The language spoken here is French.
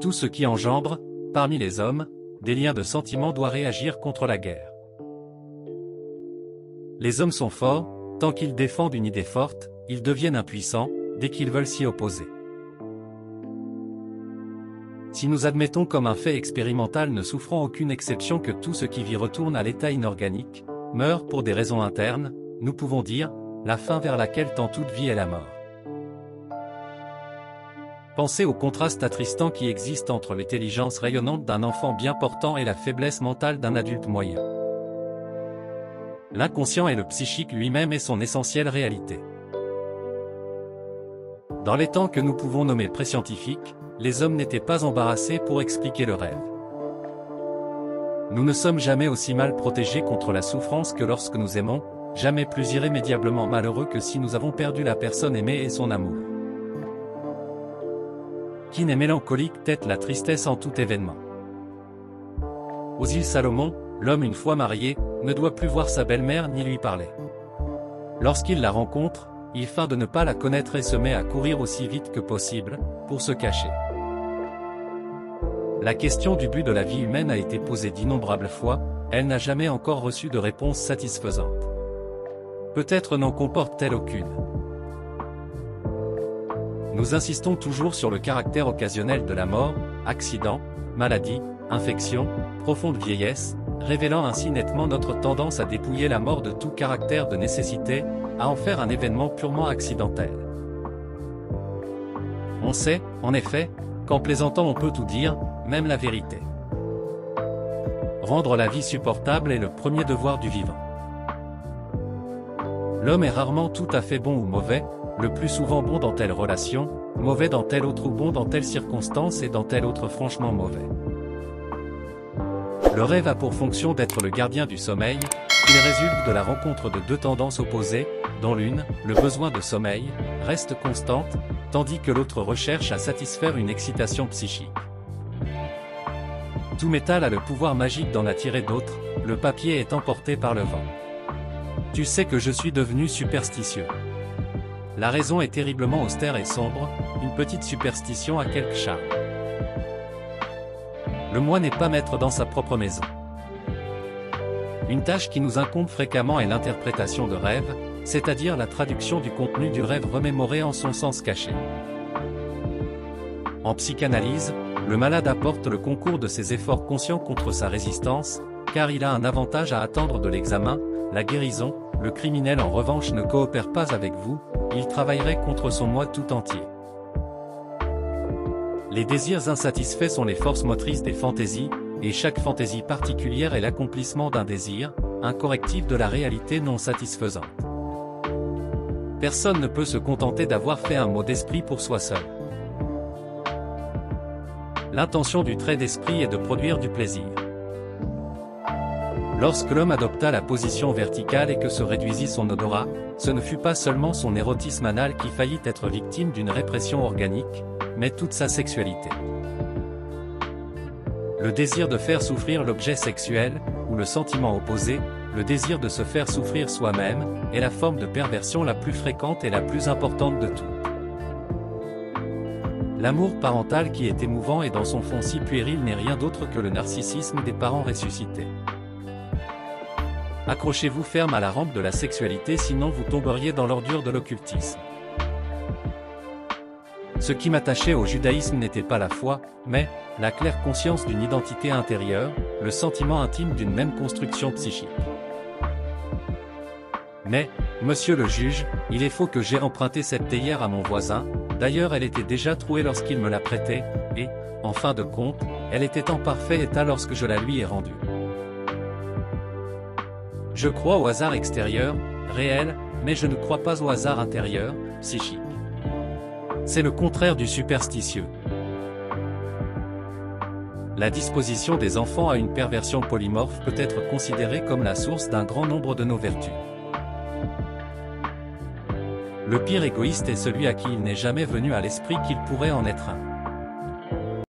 Tout ce qui engendre, parmi les hommes, des liens de sentiments doit réagir contre la guerre. Les hommes sont forts, tant qu'ils défendent une idée forte, ils deviennent impuissants, dès qu'ils veulent s'y opposer. Si nous admettons comme un fait expérimental ne souffrant aucune exception que tout ce qui vit retourne à l'état inorganique, meurt pour des raisons internes, nous pouvons dire, la fin vers laquelle tend toute vie est la mort. Pensez au contraste attristant qui existe entre l'intelligence rayonnante d'un enfant bien portant et la faiblesse mentale d'un adulte moyen. L'inconscient et le psychique lui-même est son essentielle réalité. Dans les temps que nous pouvons nommer pré-scientifiques, les hommes n'étaient pas embarrassés pour expliquer le rêve. Nous ne sommes jamais aussi mal protégés contre la souffrance que lorsque nous aimons, jamais plus irrémédiablement malheureux que si nous avons perdu la personne aimée et son amour. Qui n'est mélancolique tête la tristesse en tout événement. Aux îles Salomon, l'homme une fois marié, ne doit plus voir sa belle-mère ni lui parler. Lorsqu'il la rencontre, il feint de ne pas la connaître et se met à courir aussi vite que possible, pour se cacher. La question du but de la vie humaine a été posée d'innombrables fois, elle n'a jamais encore reçu de réponse satisfaisante. Peut-être n'en comporte-t-elle aucune. Nous insistons toujours sur le caractère occasionnel de la mort, accident, maladie, infection, profonde vieillesse, révélant ainsi nettement notre tendance à dépouiller la mort de tout caractère de nécessité, à en faire un événement purement accidentel. On sait, en effet, qu'en plaisantant on peut tout dire, même la vérité. Rendre la vie supportable est le premier devoir du vivant. L'homme est rarement tout à fait bon ou mauvais, le plus souvent bon dans telle relation, mauvais dans telle autre ou bon dans telle circonstance et dans telle autre franchement mauvais. Le rêve a pour fonction d'être le gardien du sommeil, il résulte de la rencontre de deux tendances opposées, dont l'une, le besoin de sommeil, reste constante, tandis que l'autre recherche à satisfaire une excitation psychique. Tout métal a le pouvoir magique d'en attirer d'autres, le papier est emporté par le vent. Tu sais que je suis devenu superstitieux. La raison est terriblement austère et sombre, une petite superstition a quelque charme. Le moi n'est pas maître dans sa propre maison. Une tâche qui nous incombe fréquemment est l'interprétation de rêves, c'est-à-dire la traduction du contenu du rêve remémoré en son sens caché. En psychanalyse, le malade apporte le concours de ses efforts conscients contre sa résistance, car il a un avantage à attendre de l'examen, la guérison. Le criminel en revanche ne coopère pas avec vous, il travaillerait contre son moi tout entier. Les désirs insatisfaits sont les forces motrices des fantaisies, et chaque fantaisie particulière est l'accomplissement d'un désir, un correctif de la réalité non satisfaisante. Personne ne peut se contenter d'avoir fait un mot d'esprit pour soi seul. L'intention du trait d'esprit est de produire du plaisir. Lorsque l'homme adopta la position verticale et que se réduisit son odorat, ce ne fut pas seulement son érotisme anal qui faillit être victime d'une répression organique, mais toute sa sexualité. Le désir de faire souffrir l'objet sexuel, ou le sentiment opposé, le désir de se faire souffrir soi-même, est la forme de perversion la plus fréquente et la plus importante de toutes. L'amour parental qui est émouvant et dans son fond si puéril n'est rien d'autre que le narcissisme des parents ressuscités. Accrochez-vous ferme à la rampe de la sexualité sinon vous tomberiez dans l'ordure de l'occultisme. Ce qui m'attachait au judaïsme n'était pas la foi, mais la claire conscience d'une identité intérieure, le sentiment intime d'une même construction psychique. Mais, monsieur le juge, il est faux que j'ai emprunté cette théière à mon voisin, d'ailleurs elle était déjà trouée lorsqu'il me l'a prêtée, et, en fin de compte, elle était en parfait état lorsque je la lui ai rendue. Je crois au hasard extérieur, réel, mais je ne crois pas au hasard intérieur, psychique. C'est le contraire du superstitieux. La disposition des enfants à une perversion polymorphe peut être considérée comme la source d'un grand nombre de nos vertus. Le pire égoïste est celui à qui il n'est jamais venu à l'esprit qu'il pourrait en être un.